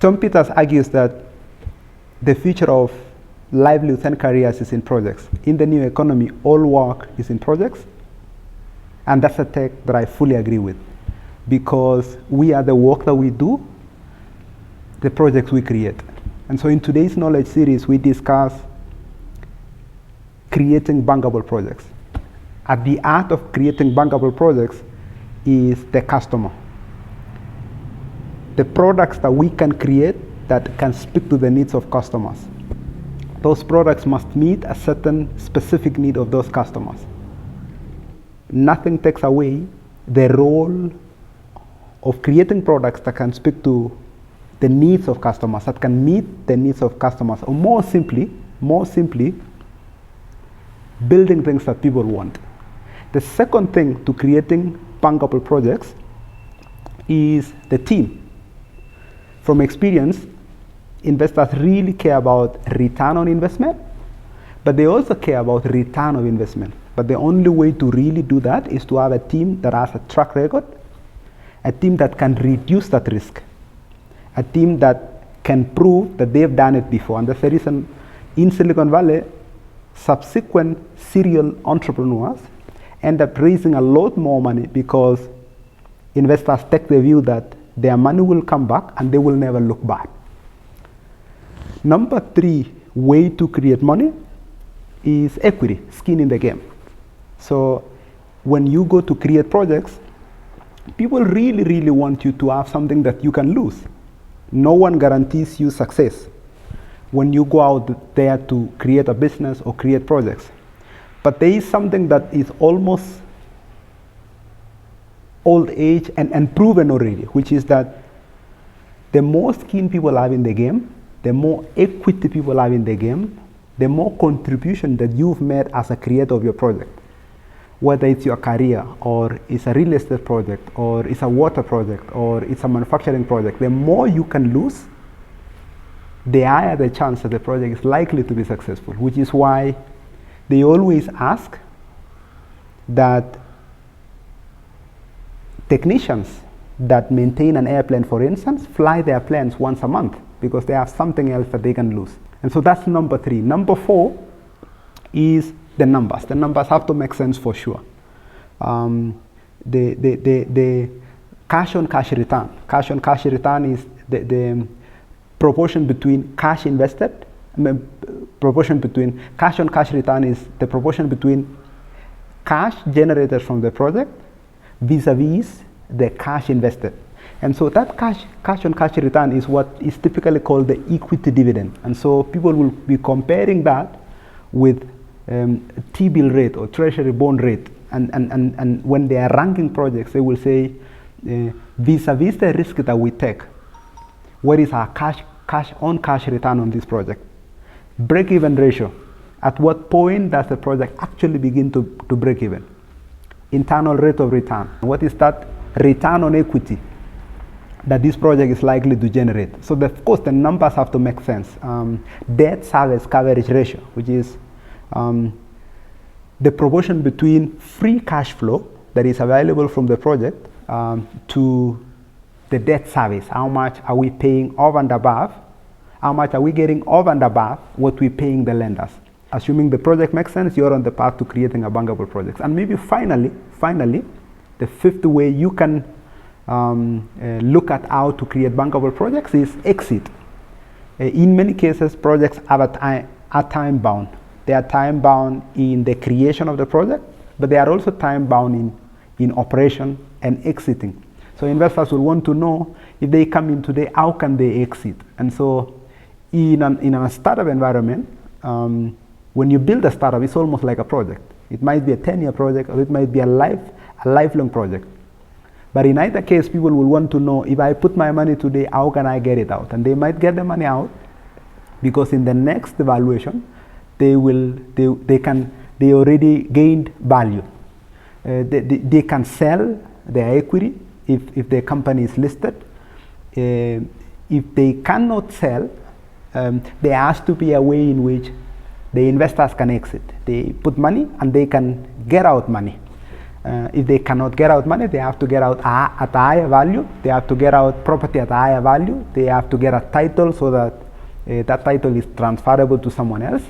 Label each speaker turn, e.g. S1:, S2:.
S1: Tom Peters argues that the future of livelihoods and careers is in projects. In the new economy, all work is in projects, and that's a take that I fully agree with, because we are the work that we do, the projects we create. And so in today's knowledge series, we discuss creating bankable projects. At the heart of creating bankable projects is the customer. The products that we can create that can speak to the needs of customers. Those products must meet a certain specific need of those customers. Nothing takes away the role of creating products that can speak to the needs of customers, that can meet the needs of customers, or more simply, building things that people want. The second thing to creating bankable projects is the team. From experience, investors really care about return on investment, but they also care about return of investment. But the only way to really do that is to have a team that has a track record, a team that can reduce that risk, a team that can prove that they've done it before. And that's the reason in Silicon Valley, subsequent serial entrepreneurs end up raising a lot more money because investors take the view that their money will come back and they will never look back. Number 3 way to create money is equity, skin in the game. So when you go to create projects, people really want you to have something that you can lose. No one guarantees you success when you go out there to create a business or create projects. But there is something that is almost old age and proven already, which is that the more skin people have in the game, the more equity people have in the game, the more contribution that you've made as a creator of your project. Whether it's your career, or it's a real estate project, or it's a water project, or it's a manufacturing project, the more you can lose, the higher the chance that the project is likely to be successful, which is why they always ask that technicians that maintain an airplane, for instance, fly their planes once a month because they have something else that they can lose. And so that's number 3. Number 4 is the numbers. The numbers have to make sense for sure. The cash on cash return. Cash on cash return is the proportion between cash invested. Proportion between cash on cash return is the proportion between cash generated from the project vis-a-vis the cash invested. And so that cash on cash return is what is typically called the equity dividend. And so people will be comparing that with T-bill rate or treasury bond rate. And when they are ranking projects, they will say vis-a-vis the risk that we take, what is our cash on cash return on this project? Break-even ratio. At what point does the project actually begin to break even? Internal rate of return. What is that return on equity that this project is likely to generate? So of course the numbers have to make sense. Debt service coverage ratio, which is the proportion between free cash flow that is available from the project to the debt service. How much are we paying over and above? How much are we getting over and above what we're paying the lenders? Assuming the project makes sense, you're on the path to creating a bankable project. And maybe finally, the 5th way you can look at how to create bankable projects is exit. In many cases, projects are time bound. They are time bound in the creation of the project, but they are also time bound in operation and exiting. So investors will want to know, if they come in today, how can they exit? And so in a startup environment, when you build a startup, it's almost like a project. It might be a 10-year project, or it might be a lifelong project. But in either case, people will want to know, if I put my money today, how can I get it out? And they might get the money out because in the next valuation, they already gained value. They can sell their equity if the company is listed. If they cannot sell, there has to be a way in which the investors can exit. They put money and they can get out money. If they cannot get out money, they have to get out at a higher value. They have to get out property at a higher value. They have to get a title so that that title is transferable to someone else.